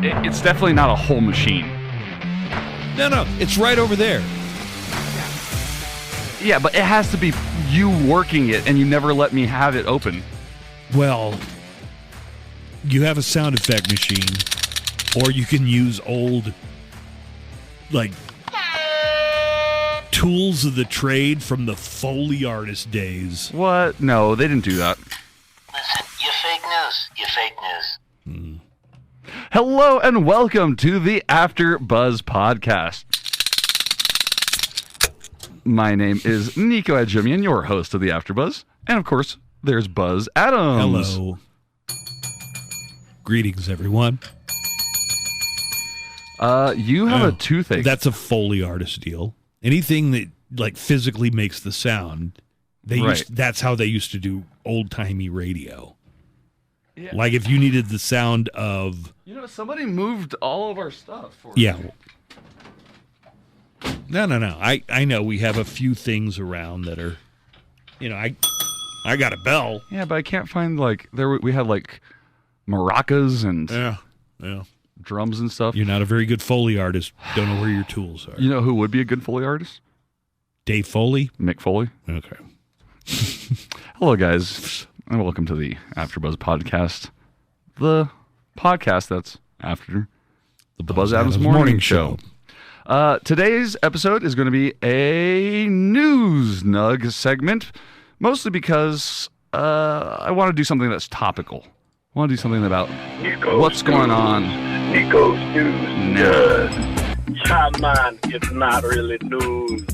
It's definitely not a whole machine. No, it's right over there. Yeah, but it has to be you working it, and you never let me have it open. Well, you have a sound effect machine, or you can use old, like, tools of the trade from the Foley artist days. What? No, they didn't do that. Listen, you fake news. You fake news. Hello and welcome to the After Buzz podcast. My name is Nico Adjumian, your host of the After Buzz, and of course, there's Buzz Adams. Hello. Greetings, everyone. You have a toothache. That's a Foley artist deal. Anything that like physically makes the sound, that's how they used to do old-timey radio. Yeah. Like if you needed the sound of... somebody moved all of our stuff for Yeah. No. I know we have a few things around that are, I got a bell. Yeah, but I can't find, we had, maracas and drums and stuff. You're not a very good Foley artist. Don't know where your tools are. You know who would be a good Foley artist? Dave Foley? Mick Foley. Okay. Hello, guys, and welcome to the AfterBuzz podcast, the podcast that's after the Buzz Adams Morning Show. Today's episode is going to be a news nug segment, mostly because I want to do something that's topical. I want to do something about what's going on. Nico's news. Come on, it's not really news.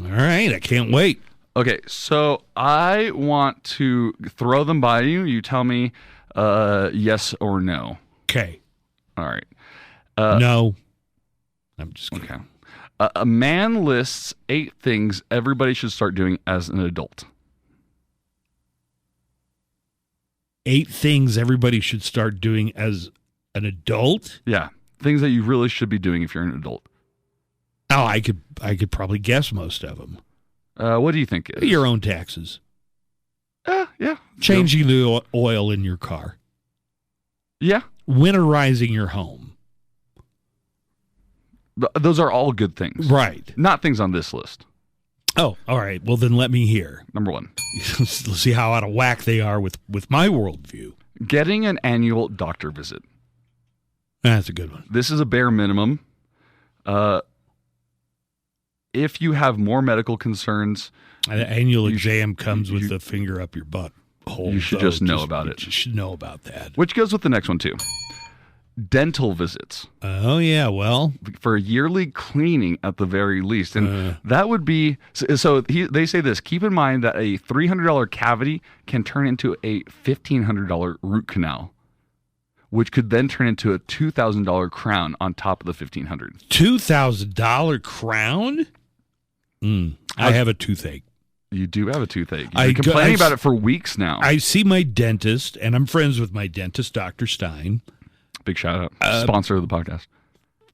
All right, I can't wait. Okay, so I want to throw them by you. You tell me yes or no. Okay. All right. No. I'm just kidding. Okay. A man lists 8 things everybody should start doing as an adult. 8 things everybody should start doing as an adult? Yeah. Things that you really should be doing if you're an adult. Oh, I could probably guess most of them. What do you think is? Your own taxes. Yeah. Changing the oil in your car. Yeah. Winterizing your home. Those are all good things. Right. Not things on this list. Oh, all right. Well, then let me hear. Number 1. Let's see how out of whack they are with my worldview. Getting an annual doctor visit. That's a good one. This is a bare minimum. If you have more medical concerns... An annual exam comes with the finger up your butt hole. You should just know about it. You should know about that. Which goes with the next one, too. Dental visits. Oh, yeah, well. For a yearly cleaning at the very least. And that would be... So they say this. Keep in mind that a $300 cavity can turn into a $1,500 root canal, which could then turn into a $2,000 crown on top of the $1,500. $2,000 crown? I have a toothache. You do have a toothache. You've been complaining about it for weeks now. I see my dentist, and I'm friends with my dentist, Dr. Stein. Big shout out. Sponsor of the podcast.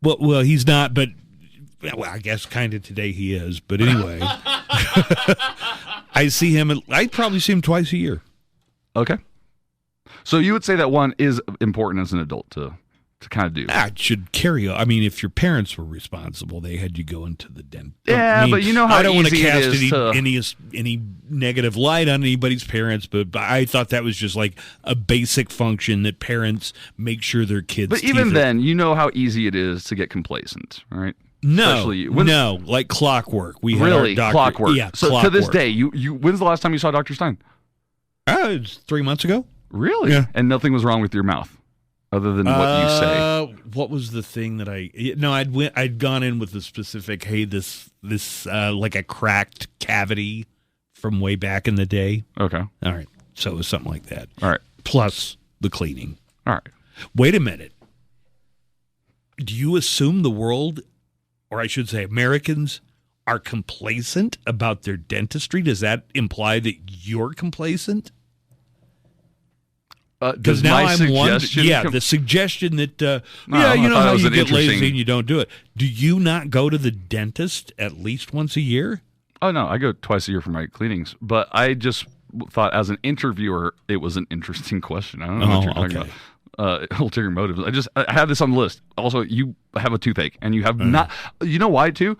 Well, he's not, but I guess kind of today he is. But anyway, I see him. I probably see him twice a year. Okay. So you would say that one is important as an adult to kind of do. It should carry on. I mean, if your parents were responsible, they had you go into the dentist. Yeah, but you know how I don't want to cast any negative light on anybody's parents, but I thought that was just like a basic function that parents make sure their kids. But even then, you know how easy it is to get complacent, right? No, like clockwork. We had really our doctor, clockwork. Yeah, so clockwork. To this day, you when's the last time you saw Dr. Stein? It was 3 months ago. Really? Yeah. And nothing was wrong with your mouth. Other than what you say. What was the thing that I'd gone in with the specific, hey, this like a cracked cavity from way back in the day. Okay. All right. So it was something like that. All right. Plus the cleaning. All right. Wait a minute. Do you assume the world, or I should say Americans, are complacent about their dentistry? Does that imply that you're complacent? Because now I'm wondering, the suggestion that, you know how you get lazy and you don't do it. Do you not go to the dentist at least once a year? Oh, no, I go twice a year for my cleanings. But I just thought as an interviewer, it was an interesting question. I don't know what you're talking about. ulterior motives. I have this on the list. Also, you have a toothache, and you have not. You know why too?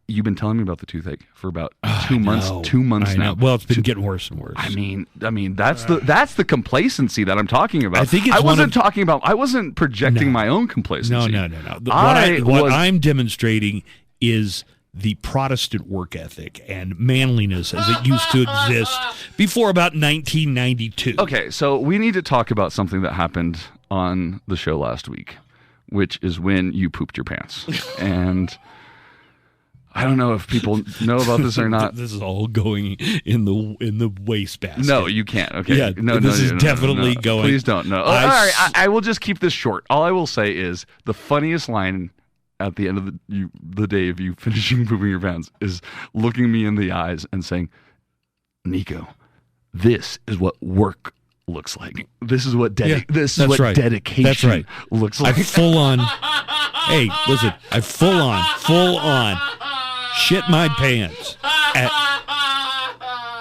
You've been telling me about the toothache for about 2 months. 2 months now. Well, it's been getting worse and worse. I mean, that's the complacency that I'm talking about. I think it's I wasn't projecting my own complacency. No. What I'm demonstrating is the Protestant work ethic and manliness as it used to exist before about 1992. Okay, so we need to talk about something that happened on the show last week, which is when you pooped your pants. And I don't know if people know about this or not. This is all going in the wastebasket. No, you can't. Okay. Yeah, this is definitely going. Please don't. No. All right. I will just keep this short. All I will say is the funniest line at the end of the day of you finishing pooping your pants is looking me in the eyes and saying, "Nico, this is what work looks like. This is what dedication looks like." I full on. Hey, listen. I full on. Shit my pants.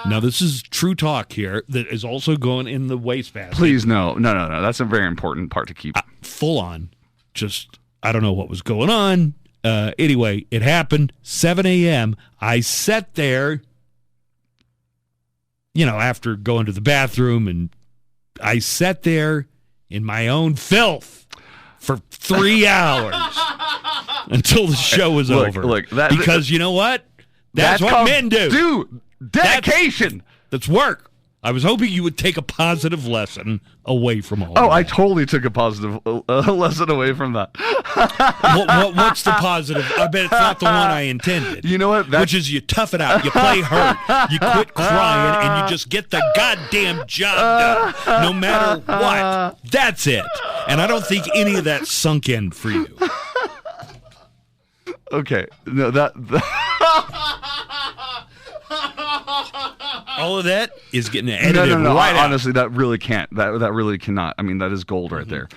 Now, this is true talk here that is also going in the wastebasket. Please, no. That's a very important part to keep. Full on. Just, I don't know what was going on. Anyway, it happened, 7 a.m. I sat there, after going to the bathroom, and I sat there in my own filth for 3 hours. Until the show was over. Because you know what? That's what men do. Dude, dedication. That's work. I was hoping you would take a positive lesson away from all that. I totally took a positive lesson away from that. What's the positive? I bet it's not the one I intended. You know what? Which is you tough it out. You play hurt. You quit crying, and you just get the goddamn job done, no matter what. That's it. And I don't think any of that sunk in for you. Okay, no, that all of that is getting edited right out. Honestly, that really can't. That really cannot. I mean, that is gold right there.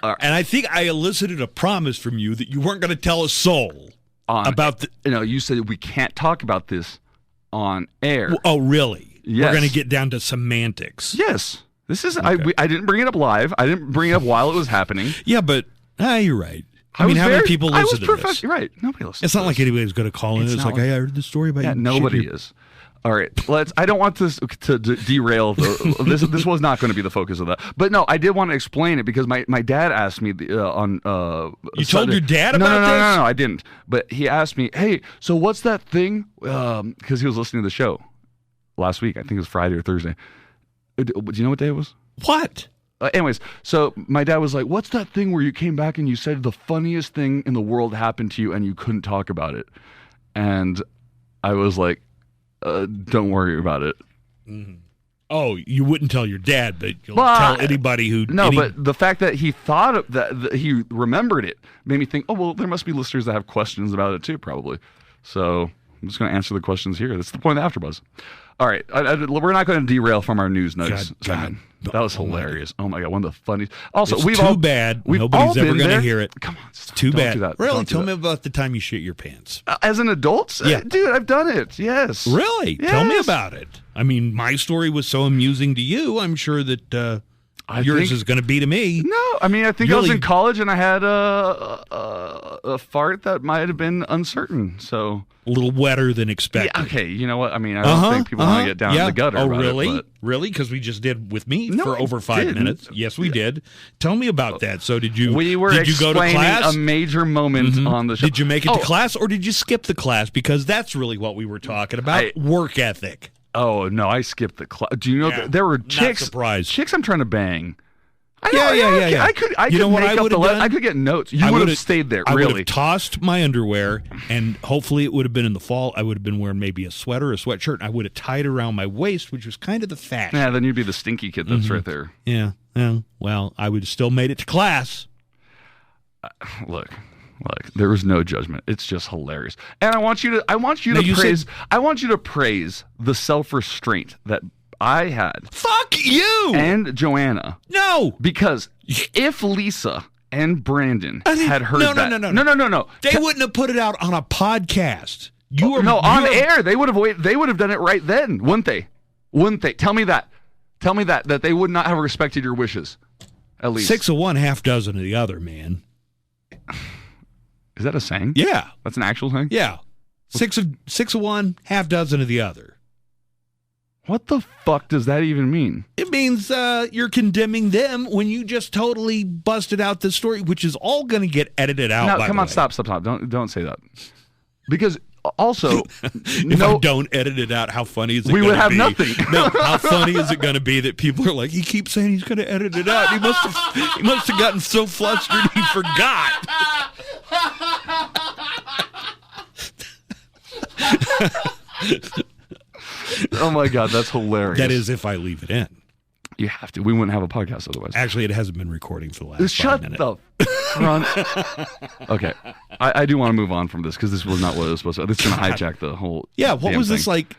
And I think I elicited a promise from you that you weren't going to tell a soul about the. You said we can't talk about this on air. Oh, really? Yes. We're going to get down to semantics. Yes. This is. Okay. I didn't bring it up live. I didn't bring it up while it was happening. Yeah, but you're right. I mean, how many people listen to this? Right. Nobody listens. It's not like anybody's going to call in. It's like, hey, I heard the story about you. Nobody is. All right. I don't want this to derail. This was not going to be the focus of that. But no, I did want to explain it because my dad asked me on. You told your dad about this? No, I didn't. But he asked me, hey, so what's that thing? Because he was listening to the show last week. I think it was Friday or Thursday. Do you know what day it was? What? Anyways, so my dad was like, what's that thing where you came back and you said the funniest thing in the world happened to you and you couldn't talk about it? And I was like, don't worry about it. Mm-hmm. Oh, you wouldn't tell your dad, but you'll tell anybody who... No, but the fact that he thought of that he remembered it made me think, oh, well, there must be listeners that have questions about it too, probably. So I'm just going to answer the questions here. That's the point of AfterBuzz. All right, we're not going to derail from our news notes. God. That was hilarious. Oh my God, one of the funniest. Also, it's too bad. Nobody's ever going to hear it. Come on, stop. Too bad. Do that. Really? Tell me about the time you shit your pants. As an adult? Yeah. Dude, I've done it. Yes. Really? Yes. Tell me about it. I mean, my story was so amusing to you. I'm sure that yours is going to be to me. No, I mean, I think I was in college and I had a fart that might have been uncertain. So a little wetter than expected. Yeah, okay, you know what? I mean, I don't think people want to get down in the gutter. Oh, about really? It, Really? Because we just did with me for over 5 minutes. Yes, we did. Tell me about that. So did you? We were did you go to class? A major moment on the show. Did you make it to class or did you skip the class? Because that's really what we were talking about. Work ethic. Oh no, I skipped the class. Do you know there were chicks? Not surprised. Chicks I'm trying to bang. Yeah. I could. You know what I would have done? I could get notes. You would have stayed there. I really. would have tossed my underwear, and hopefully it would have been in the fall. I would have been wearing maybe a sweater, a sweatshirt. And I would have tied it around my waist, which was kind of the fashion. Yeah, then you'd be the stinky kid that's right there. Yeah. Well, I would have still made it to class. Look, there was no judgment. It's just hilarious, and I want you to praise the self-restraint that I had. Fuck you! And Joanna. No! Because if Lisa and Brandon had heard that... No. They wouldn't have put it out on a podcast. On air. They would have done it right then, wouldn't they? Tell me that they would not have respected your wishes At least 6 of one, half dozen of the other, man. Is that a saying? Yeah. That's an actual thing? Yeah. 6 of one, half dozen of the other. What the fuck does that even mean? It means you're condemning them when you just totally busted out the story, which is all going to get edited out. No, come on, stop. Don't say that. Because also, if I don't edit it out, how funny is it? We would have be? nothing. No, how funny is it going to be that people are like, he keeps saying he's going to edit it out. He must have gotten so flustered he forgot. Oh my God, that's hilarious. That is if I leave it in. You have to. We wouldn't have a podcast otherwise. Actually, it hasn't been recording for the last 5 minutes. Shut the front. Okay. I do want to move on from this because this was not what it was supposed to be. This is going to hijack the whole what was thing. this like?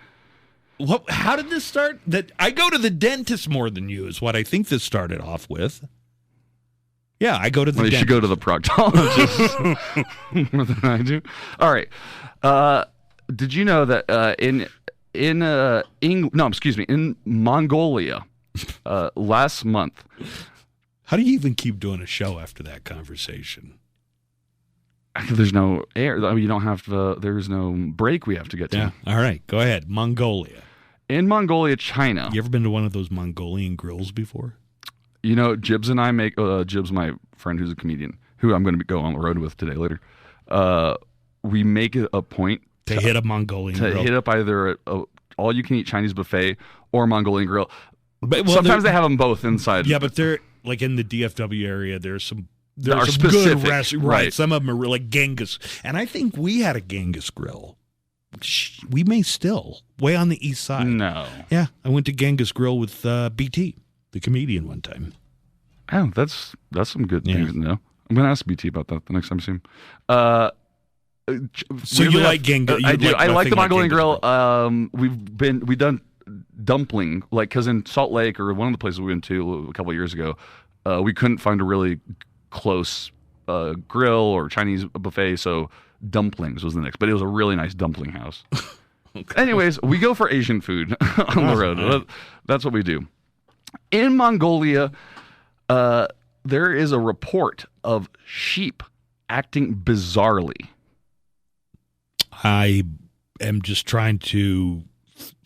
How did this start? That I go to the dentist more than you is what I think this started off with. Yeah, I go to the dentist. You should go to the proctologist more than I do. All right. Did you know that in Mongolia last month? How do you even keep doing a show after that conversation? There's no air. I mean, you don't have to. There's no break we have to get to. Yeah. All right. Go ahead. Mongolia. In Mongolia, China. You ever been to one of those Mongolian grills before? You know, Jibs and I make. Jibs, my friend who's a comedian, who I'm going to go on the road with today later. We make it a point to hit a Mongolian grill. To hit up either a all-you-can-eat Chinese buffet or Mongolian grill. But, sometimes they have them both inside. Yeah, but they're like in the DFW area. There's some specific, good restaurants. Right. Some of them are like Genghis, and I think we had a Genghis grill. We may still way on the east side. No. Yeah, I went to Genghis Grill with BT, the comedian, one time. Oh, that's some good things to know. I'm going to ask BT about that the next time I see him. So you like Genghis? I do. I like the Mongolian grill. We've done dumpling, like, because in Salt Lake or one of the places we went to a couple of years ago, we couldn't find a really close grill or Chinese buffet, so dumplings was the next. But it was a really nice dumpling house. Okay. Anyways, we go for Asian food on the road. That's what we do. In Mongolia, there is a report of sheep acting bizarrely. I am just trying to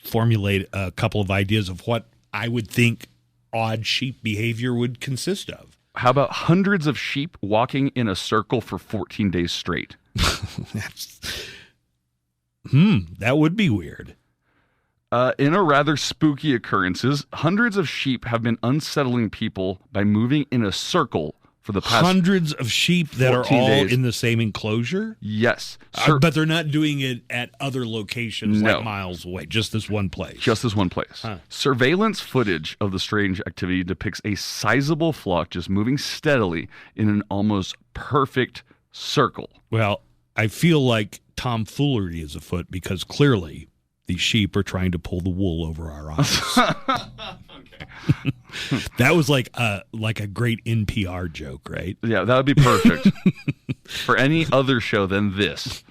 formulate a couple of ideas of what I would think odd sheep behavior would consist of. How about hundreds of sheep walking in a circle for 14 days straight? That would be weird. In a rather spooky occurrences, hundreds of sheep have been unsettling people by moving in a circle for the past hundreds of sheep that are all days. In the same enclosure? Yes. But they're not doing it at other locations like miles away, just this one place. Just this one place. Huh. Surveillance footage of the strange activity depicts a sizable flock just moving steadily in an almost perfect circle. Well, I feel like tomfoolery is afoot because clearly these sheep are trying to pull the wool over our eyes. Okay. That was like a great NPR joke, right? Yeah, that would be perfect for any other show than this.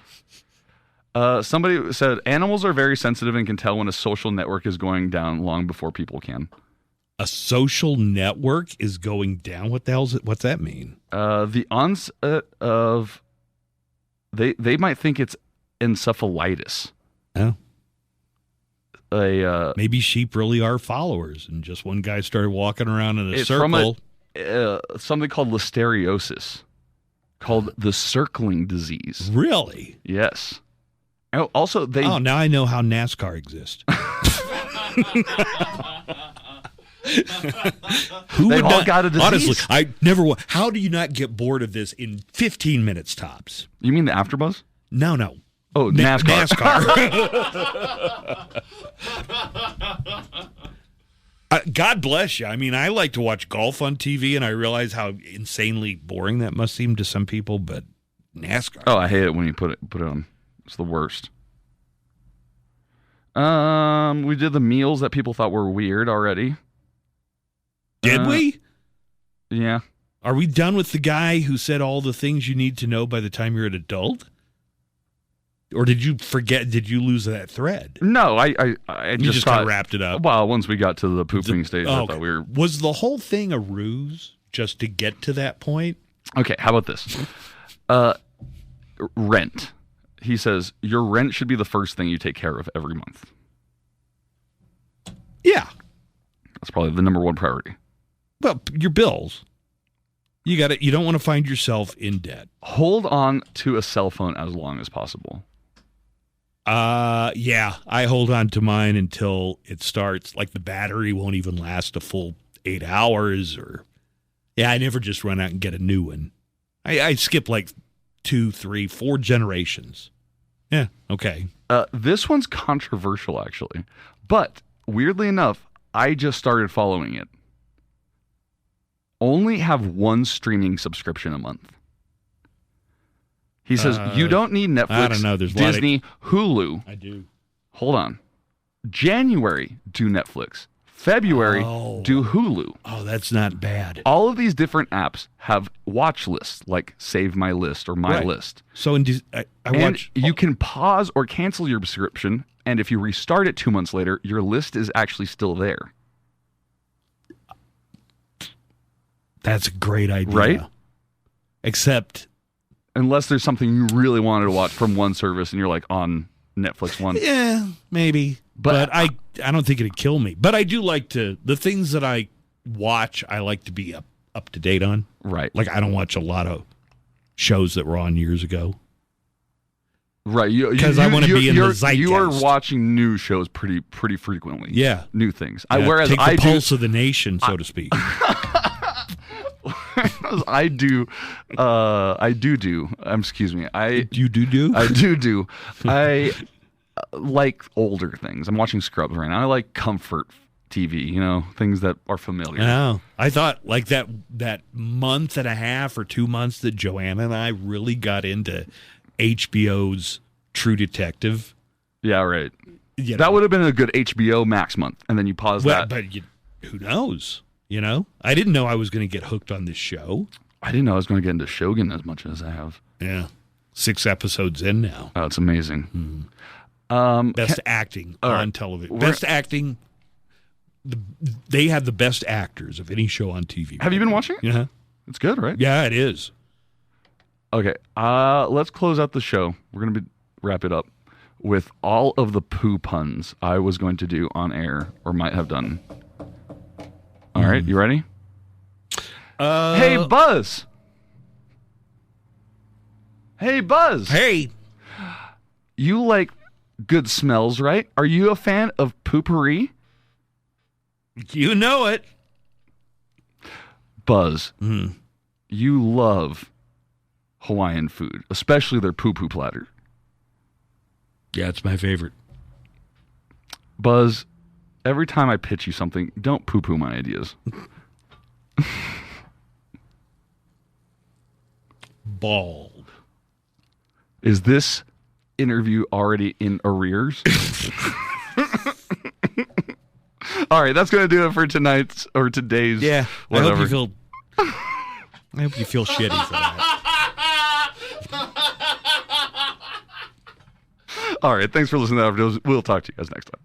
Somebody said animals are very sensitive and can tell when a social network is going down long before people can. A social network is going down? What the hell is it? What's that mean? The onset of they might think it's encephalitis. Oh. Maybe sheep really are followers, and just one guy started walking around in a circle. From something called listeriosis, called the circling disease. Really? Yes. Oh, also, now I know how NASCAR exists. They've all got a disease. Honestly, I never. How do you not get bored of this in 15 minutes tops? You mean the AfterBuzz? No. Oh, NASCAR. God bless you. I mean, I like to watch golf on TV, and I realize how insanely boring that must seem to some people, but NASCAR. Oh, I hate it when you put it on. It's the worst. We did the meals that people thought were weird already. Did we? Yeah. Are we done with the guy who said all the things you need to know by the time you're an adult? Or did you forget? Did you lose that thread? No, I just kind of wrapped it up. Well, once we got to the pooping stage, I thought we were. Was the whole thing a ruse? just to get to that point. Okay, how about this? Rent. He says your rent should be the first thing you take care of every month. Yeah. That's probably the number one priority. Well, your bills. You don't want to find yourself in debt. Hold on to a cell phone as long as possible. Yeah, I hold on to mine until it starts. Like the battery won't even last a full 8 hours. I never just run out and get a new one. I skip like 2, 3, 4 generations. Yeah, okay. This one's controversial, actually. But weirdly enough, I just started following it. Only have one streaming subscription a month. He says, you don't need Netflix, I don't know. There's Disney, Hulu. I do. Hold on. January, do Netflix. February, do Hulu. Oh, that's not bad. All of these different apps have watch lists, like Save My List or My List. So I watch. You can pause or cancel your subscription, and if you restart it 2 months later, your list is actually still there. That's a great idea. Right? Except... unless there's something you really wanted to watch from one service and you're like on Netflix one. Yeah, maybe. But I don't think it'd kill me. But I do like the things that I watch, I like to be up to date on. Right. Like I don't watch a lot of shows that were on years ago. Right. Because I want to be in the zeitgeist. You are watching new shows pretty frequently. Yeah. New things. Yeah, Whereas take the pulse of the nation, so to speak. I do. Excuse me. You do? I do. I like older things. I'm watching Scrubs right now. I like comfort TV. Things that are familiar. Oh, I thought like that month and a half or 2 months that Joanna and I really got into HBO's True Detective. Yeah, right. That would have been a good HBO Max month, and then you pause that. But who knows? I didn't know I was going to get hooked on this show. I didn't know I was going to get into Shogun as much as I have. Yeah. 6 episodes in now. Oh, it's amazing. Best acting on television. Best acting. They have the best actors of any show on TV. Have you been watching it? Yeah. It's good, right? Yeah, it is. Okay. Let's close out the show. We're going to wrap it up with all of the poo puns I was going to do on air or might have done. All right, you ready? Hey, Buzz. Hey, Buzz. Hey. You like good smells, right? Are you a fan of poopery? You know it. Buzz, you love Hawaiian food, especially their poo-poo platter. Yeah, it's my favorite. Buzz, every time I pitch you something, don't poo-poo my ideas. Bald. Is this interview already in arrears? All right, that's going to do it for tonight's or today's. Yeah, whatever. I hope you feel shitty for that. All right, thanks for listening to After. We'll talk to you guys next time.